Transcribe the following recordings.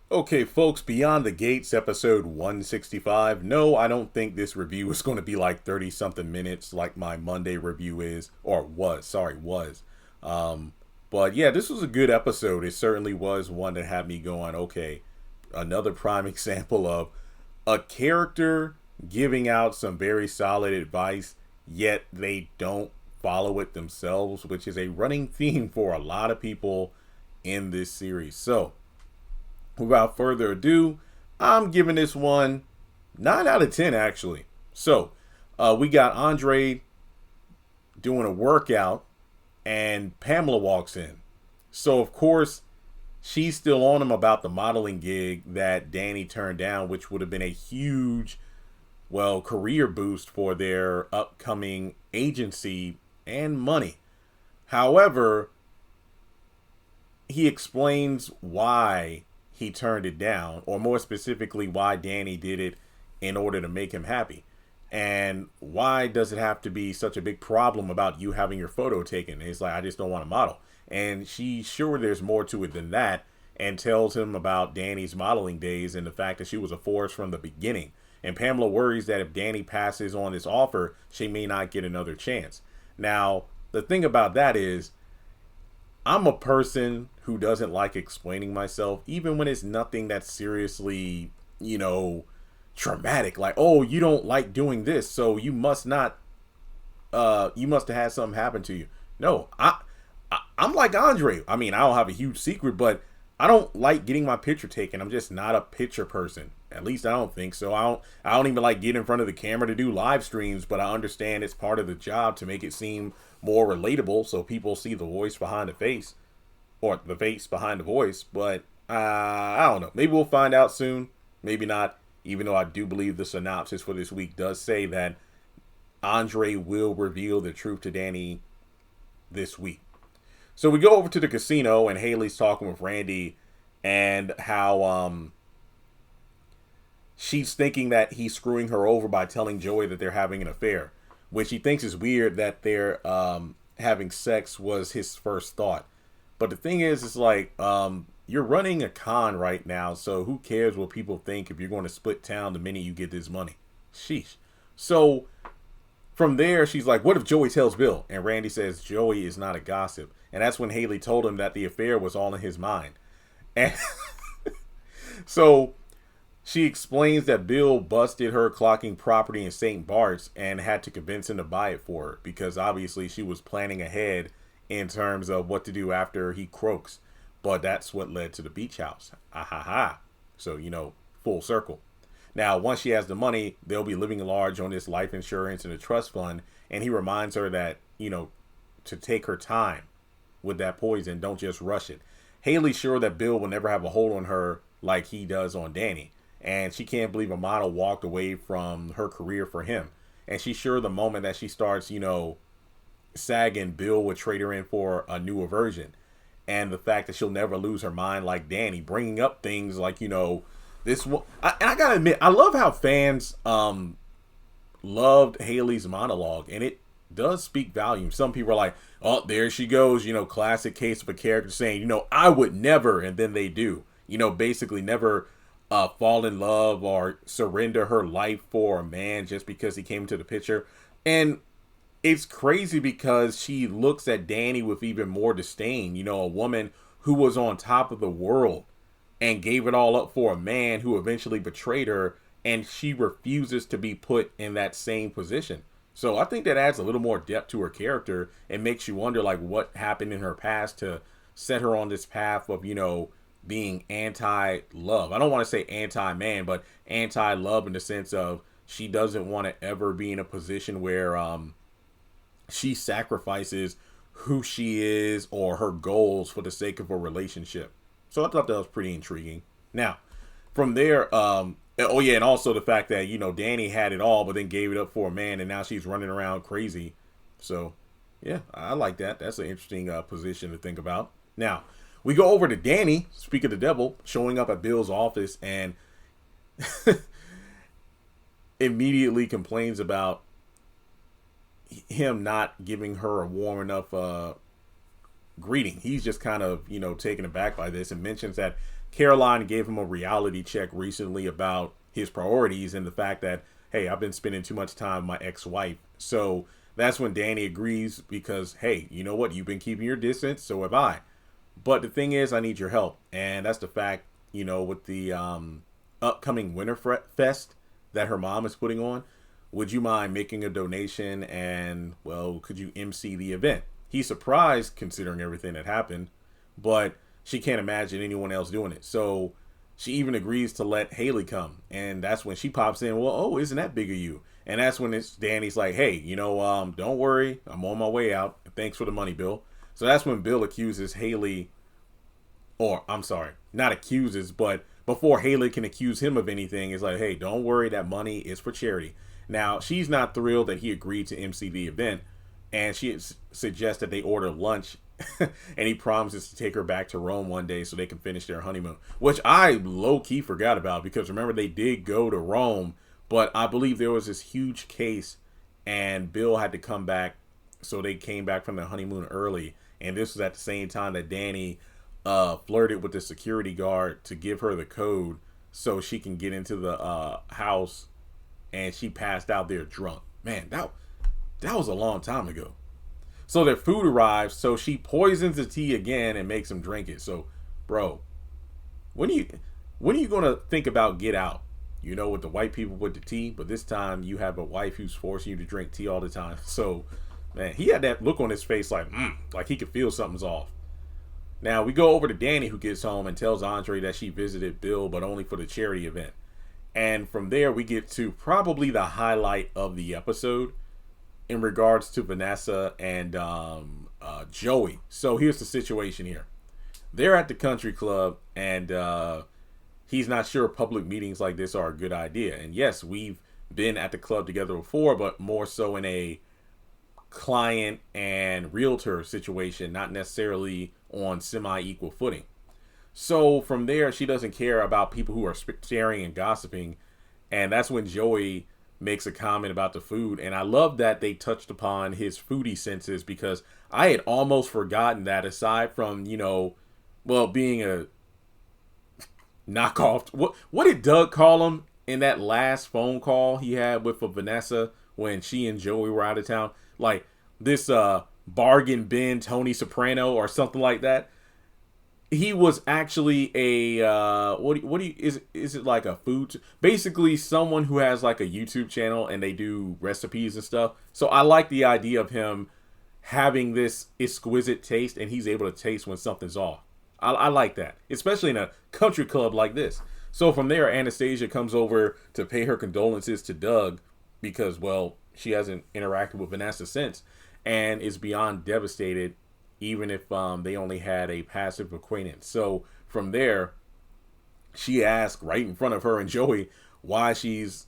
Okay, folks, Beyond the Gates, episode 165. No, I don't think this review is going to be like 30 something minutes like my Monday review is, or was, sorry, was. Um, but yeah, this was a good episode. It certainly was one that had me going, okay, another prime example of a character giving out some very solid advice, yet they don't follow it themselves, which is a running theme for a lot of people in this series. So, without further ado, I'm giving this one 9 out of 10 actually. So, we got Andre doing a workout and Pamela walks in. So, of course, she's still on him about the modeling gig that Danny turned down, which would have been a huge, well, career boost for their upcoming agency and money. However, he explains why he turned it down, or more specifically, why Danny did it in order to make him happy. And why does it have to be such a big problem about you having your photo taken? It's like, I just don't want to model. And she's sure there's more to it than that, and tells him about Danny's modeling days and the fact that she was a force from the beginning. And Pamela worries that if Danny passes on this offer, she may not get another chance. Now, the thing about that is, I'm a person who doesn't like explaining myself, even when it's nothing that's seriously, traumatic. Like, oh, you don't like doing this, so you must not, you must have had something happen to you. No, I'm like Andre. I mean, I don't have a huge secret, but I don't like getting my picture taken. I'm just not a picture person. At least I don't think so. I don't even like get in front of the camera to do live streams, but I understand it's part of the job to make it seem more relatable so people see the voice behind the face or the face behind the voice. But I don't know. Maybe we'll find out soon. Maybe not. Even though I do believe the synopsis for this week does say that Andre will reveal the truth to Danny this week. So we go over to the casino and Haley's talking with Randy and how she's thinking that he's screwing her over by telling Joey that they're having an affair, which he thinks is weird that they're having sex was his first thought. But the thing is, it's like, you're running a con right now, so who cares what people think if you're going to split town the minute you get this money? Sheesh. So from there, she's like, what if Joey tells Bill? And Randy says Joey is not a gossip. And that's when Haley told him that the affair was all in his mind. And so she explains that Bill busted her clocking property in St. Bart's and had to convince him to buy it for her because obviously she was planning ahead in terms of what to do after he croaks. But that's what led to the beach house. Ah ha ha. So, full circle. Now, once she has the money, they'll be living large on this life insurance and a trust fund. And he reminds her that, to take her time with that poison. Don't just rush it. Haley's sure that Bill will never have a hold on her like he does on Danny. And she can't believe a model walked away from her career for him. And she's sure the moment that she starts, sagging, Bill would trade her in for a newer version. And the fact that she'll never lose her mind like Danny, bringing up things like, this one. And I gotta admit, I love how fans loved Haley's monologue. And it does speak volumes. Some people are like, oh, there she goes, classic case of a character saying, I would never, and then they do, basically never fall in love or surrender her life for a man just because he came to the picture. And it's crazy because she looks at Danny with even more disdain, a woman who was on top of the world and gave it all up for a man who eventually betrayed her, and she refuses to be put in that same position. So I think that adds a little more depth to her character and makes you wonder, like, what happened in her past to set her on this path of, being anti-love. I don't want to say anti-man, but anti-love in the sense of she doesn't want to ever be in a position where she sacrifices who she is or her goals for the sake of a relationship. So I thought that was pretty intriguing. Now, from there, oh yeah, and also the fact that, Danny had it all, but then gave it up for a man, and now she's running around crazy. So, yeah, I like that. That's an interesting position to think about. Now, we go over to Danny, speak of the devil, showing up at Bill's office and immediately complains about him not giving her a warm enough greeting. He's just kind of, taken aback by this and mentions that Caroline gave him a reality check recently about his priorities and the fact that, hey, I've been spending too much time with my ex-wife. So that's when Danny agrees because, hey, you know what? You've been keeping your distance, so have I. But the thing is, I need your help. And that's the fact, with the upcoming Winter Fest that her mom is putting on. Would you mind making a donation and, well, could you MC the event? He's surprised considering everything that happened, but she can't imagine anyone else doing it. So she even agrees to let Haley come. And that's when she pops in, well, oh, isn't that big of you? And that's when Danny's like, hey, don't worry. I'm on my way out. Thanks for the money, Bill. So that's when Bill accuses Haley, or I'm sorry, not accuses, but before Haley can accuse him of anything, it's like, hey, don't worry, that money is for charity. Now, she's not thrilled that he agreed to MC the event, and she suggests that they order lunch, and he promises to take her back to Rome one day so they can finish their honeymoon, which I low-key forgot about because remember, they did go to Rome, but I believe there was this huge case, and Bill had to come back, so they came back from their honeymoon early, and this was at the same time that Danny flirted with the security guard to give her the code so she can get into the house, and she passed out there drunk. Man, that was a long time ago. So their food arrives, so she poisons the tea again and makes him drink it. So, bro, when are you gonna think about Get Out? With the white people with the tea, but this time you have a wife who's forcing you to drink tea all the time. So, man, he had that look on his face like he could feel something's off. Now we go over to Danny, who gets home and tells Andre that she visited Bill, but only for the charity event. And from there, we get to probably the highlight of the episode in regards to Vanessa and Joey. So here's the situation here. They're at the country club, and he's not sure public meetings like this are a good idea. And yes, we've been at the club together before, but more so in a client and realtor situation, not necessarily on semi-equal footing. So from there, she doesn't care about people who are sharing and gossiping. And that's when Joey makes a comment about the food. And I love that they touched upon his foodie senses because I had almost forgotten that aside from, being a knockoff. What did Doug call him in that last phone call he had with Vanessa when she and Joey were out of town? Like this bargain bin Tony Soprano or something like that. He was actually a is it like a food, basically someone who has like a YouTube channel and they do recipes and stuff. So I like the idea of him having this exquisite taste and he's able to taste when something's off. I like that, especially in a country club like this. So from there, Anastasia comes over to pay her condolences to Doug because, well, she hasn't interacted with Vanessa since and is beyond devastated, even if they only had a passive acquaintance. So from there, she asks right in front of her and Joey why she's,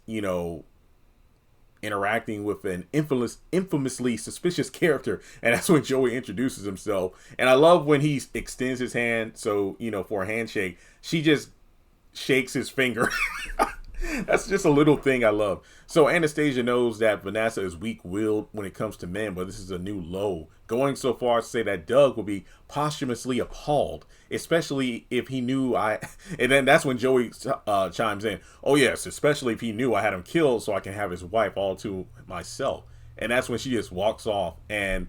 interacting with an infamously suspicious character. And that's when Joey introduces himself. And I love when he extends his hand. So, for a handshake, she just shakes his finger. That's just a little thing I love. So Anastasia knows that Vanessa is weak-willed when it comes to men, but this is a new low. Going so far as to say that Doug will be posthumously appalled, especially if he knew and then that's when Joey chimes in. Oh yes, especially if he knew I had him killed so I can have his wife all to myself. And that's when she just walks off. And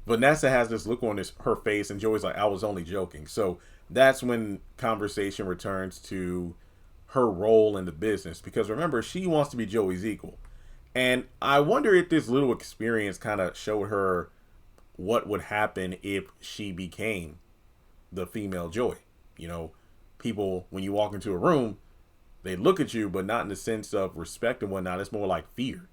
Vanessa has this look on her face and Joey's like, I was only joking. So that's when conversation returns to her role in the business, because remember, she wants to be Joey's equal. And I wonder if this little experience kind of showed her what would happen if she became the female Joey. People, when you walk into a room, they look at you, but not in the sense of respect and whatnot. It's more like fear.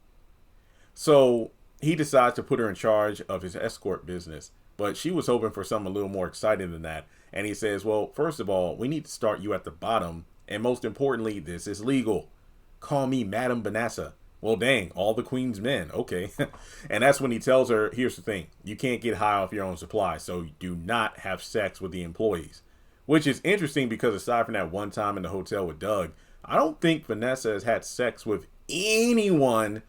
So he decides to put her in charge of his escort business, but she was hoping for something a little more exciting than that. And he says, well, first of all, we need to start you at the bottom. And most importantly, this is legal. Call me Madam Vanessa. Well, dang, all the queen's men. Okay. And that's when he tells her, here's the thing. You can't get high off your own supply, so do not have sex with the employees. Which is interesting because aside from that one time in the hotel with Doug, I don't think Vanessa has had sex with anyone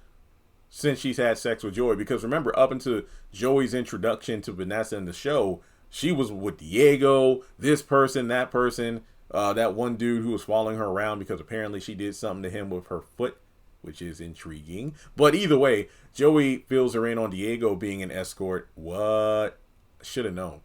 since she's had sex with Joey. Because remember, up until Joey's introduction to Vanessa in the show, she was with Diego, this person, that person. that one dude who was following her around because apparently she did something to him with her foot, which is intriguing. But either way, Joey fills her in on Diego being an escort. What? Should have known.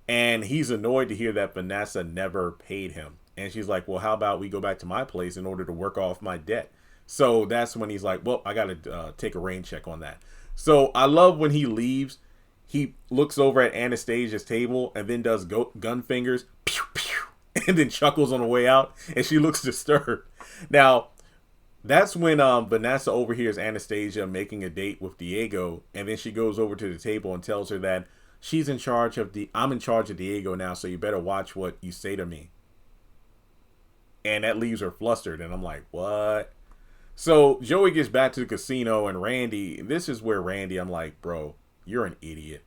And he's annoyed to hear that Vanessa never paid him. And she's like, well, how about we go back to my place in order to work off my debt? So that's when he's like, well, I got to take a rain check on that. So I love when he leaves, he looks over at Anastasia's table and then does gun fingers, pew, pew, and then chuckles on the way out. And she looks disturbed. Now, that's when Vanessa overhears Anastasia making a date with Diego. And then she goes over to the table and tells her that I'm in charge of Diego now, so you better watch what you say to me. And that leaves her flustered. And I'm like, what? So Joey gets back to the casino and Randy, this is where Randy, I'm like, bro, you're an idiot.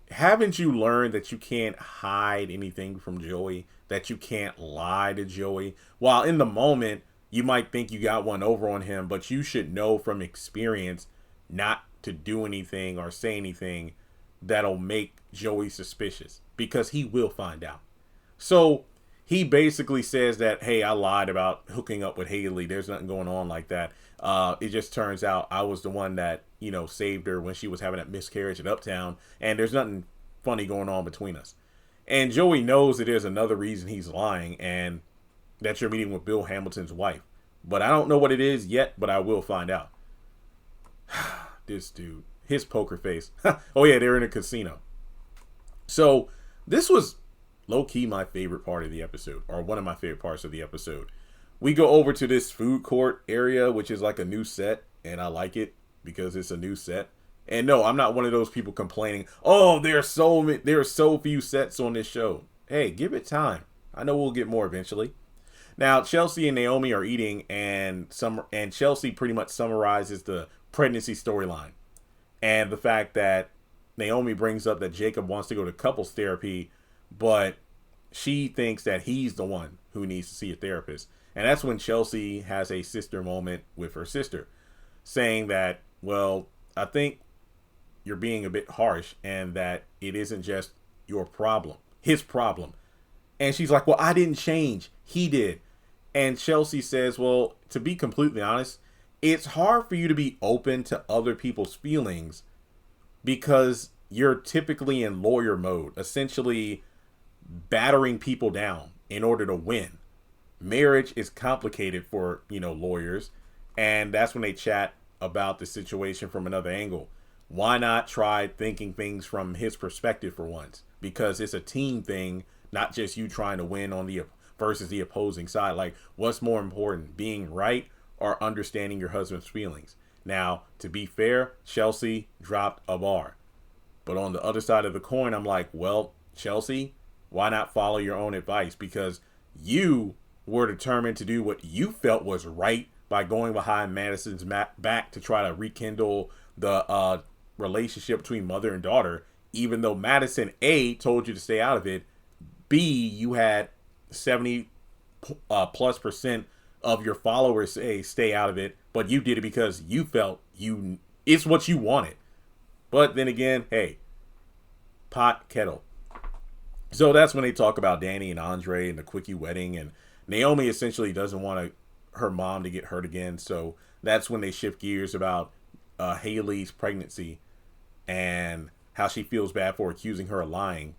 Haven't you learned that you can't hide anything from Joey? That you can't lie to Joey? While in the moment, you might think you got one over on him, but you should know from experience not to do anything or say anything that'll make Joey suspicious, because he will find out. So he basically says that, hey, I lied about hooking up with Haley. There's nothing going on like that. It just turns out I was the one that, saved her when she was having that miscarriage at Uptown. And there's nothing funny going on between us. And Joey knows that there's another reason he's lying, and that you're meeting with Bill Hamilton's wife. But I don't know what it is yet, but I will find out. This dude, his poker face. Oh yeah, they're in a casino. So this was low-key my favorite part of the episode, or one of my favorite parts of the episode. We go over to this food court area, which is like a new set, and I like it because it's a new set. And no, I'm not one of those people complaining, oh, there are so few sets on this show. Hey, give it time. I know we'll get more eventually. Now, Chelsea and Naomi are eating, and Chelsea pretty much summarizes the pregnancy storyline. And the fact that Naomi brings up that Jacob wants to go to couples therapy, but she thinks that he's the one who needs to see a therapist. And that's when Chelsea has a sister moment with her sister, saying that, well, I think you're being a bit harsh, and that it isn't just your problem, his problem. And she's like, well, I didn't change. He did. And Chelsea says, well, to be completely honest, it's hard for you to be open to other people's feelings because you're typically in lawyer mode, essentially battering people down in order to win. Marriage is complicated for, lawyers. And that's when they chat about the situation from another angle. Why not try thinking things from his perspective for once? Because it's a team thing, not just you trying to win on the versus the opposing side. Like, what's more important, being right or understanding your husband's feelings? Now, to be fair, Chelsea dropped a bar. But on the other side of the coin, I'm like, well, Chelsea, why not follow your own advice? Because you were determined to do what you felt was right by going behind Madison's back to try to rekindle the relationship between mother and daughter, even though Madison, A, told you to stay out of it, B, you had 70 plus percent of your followers say stay out of it, but you did it because you felt it's what you wanted. But then again, hey, pot kettle. So that's when they talk about Danny and Andre and the quickie wedding, and Naomi essentially doesn't want her mom to get hurt again. So that's when they shift gears about Haley's pregnancy and how she feels bad for accusing her of lying.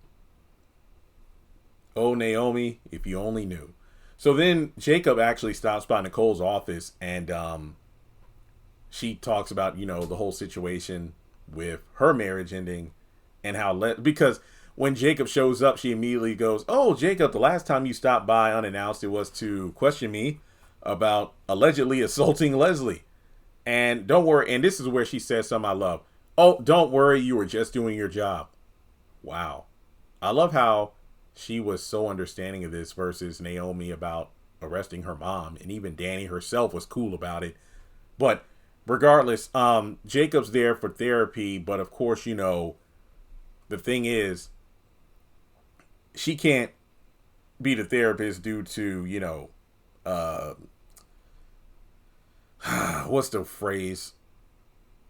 Oh, Naomi, if you only knew. So then Jacob actually stops by Nicole's office, and she talks about, the whole situation with her marriage ending and how because when Jacob shows up, she immediately goes, oh, Jacob, the last time you stopped by unannounced, it was to question me about allegedly assaulting Leslie. And don't worry. And this is where she says something I love. Oh, don't worry. You were just doing your job. Wow. I love how she was so understanding of this versus Naomi about arresting her mom. And even Danny herself was cool about it. But regardless, Jacob's there for therapy. But of course, the thing is, she can't be the therapist due to, what's the phrase?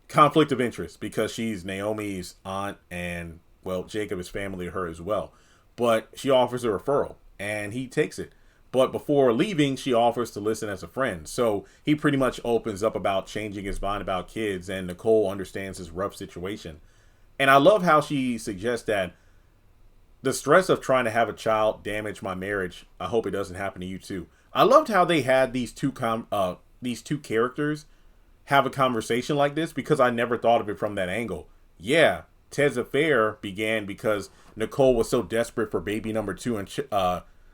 Conflict of interest, because she's Naomi's aunt and, well, Jacob is family to her as well. But she offers a referral. and he takes it. But before leaving, she offers to listen as a friend. So he pretty much opens up about changing his mind about kids, and Nicole understands his rough situation. And I love how she suggests that the stress of trying to have a child damaged my marriage. I hope it doesn't happen to you too. I loved how they had these two characters have a conversation like this, because I never thought of it from that angle. Yeah, Ted's affair began because Nicole was so desperate for baby number two, and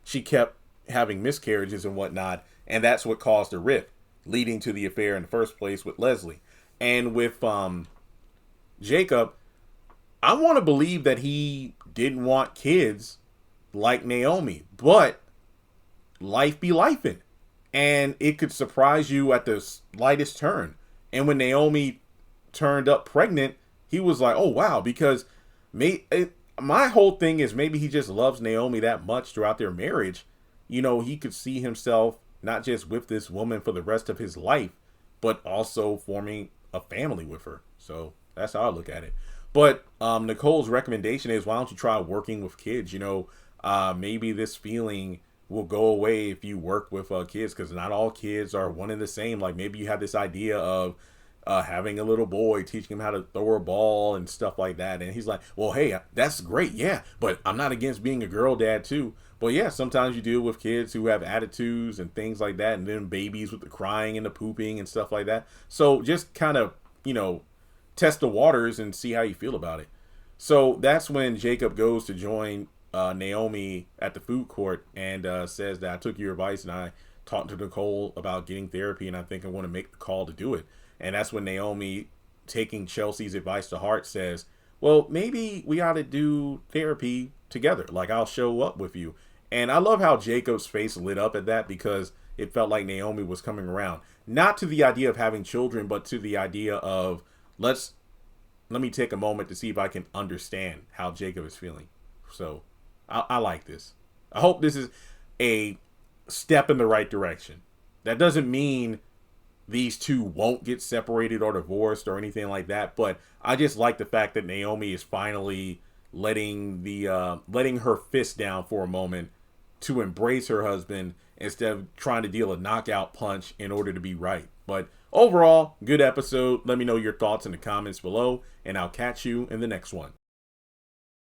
she kept having miscarriages and whatnot, and that's what caused the rift, leading to the affair in the first place with Leslie. And with Jacob, I want to believe that he didn't want kids like Naomi, but life be lifing, and it could surprise you at the slightest turn. And when Naomi turned up pregnant, he was like, "Oh wow," because my whole thing is maybe he just loves Naomi that much throughout their marriage. You know, he could see himself not just with this woman for the rest of his life, but also forming a family with her. So that's how I look at it. But Nicole's recommendation is, why don't you try working with kids? You know, maybe this feeling will go away if you work with kids, because not all kids are one and the same. Like maybe you have this idea of having a little boy, teaching him how to throw a ball and stuff like that. And he's like, well, hey, that's great. Yeah, but I'm not against being a girl dad too. But yeah, sometimes you deal with kids who have attitudes and things like that. And then babies with the crying and the pooping and stuff like that. So just kind of, you know, test the waters and see how you feel about it. So that's when Jacob goes to join Naomi at the food court, and says that I took your advice and I talked to Nicole about getting therapy, and I think I want to make the call to do it. And that's when Naomi, taking Chelsea's advice to heart, says, well, maybe we ought to do therapy together. Like, I'll show up with you. And I love how Jacob's face lit up at that, because it felt like Naomi was coming around, not to the idea of having children, but to the idea of let me take a moment to see if I can understand how Jacob is feeling. So I like this. I hope this is a step in the right direction. That doesn't mean these two won't get separated or divorced or anything like that, but I just like the fact that Naomi is finally letting her fist down for a moment to embrace her husband, instead of trying to deal a knockout punch in order to be right. But overall, good episode. Let me know your thoughts in the comments below, and I'll catch you in the next one.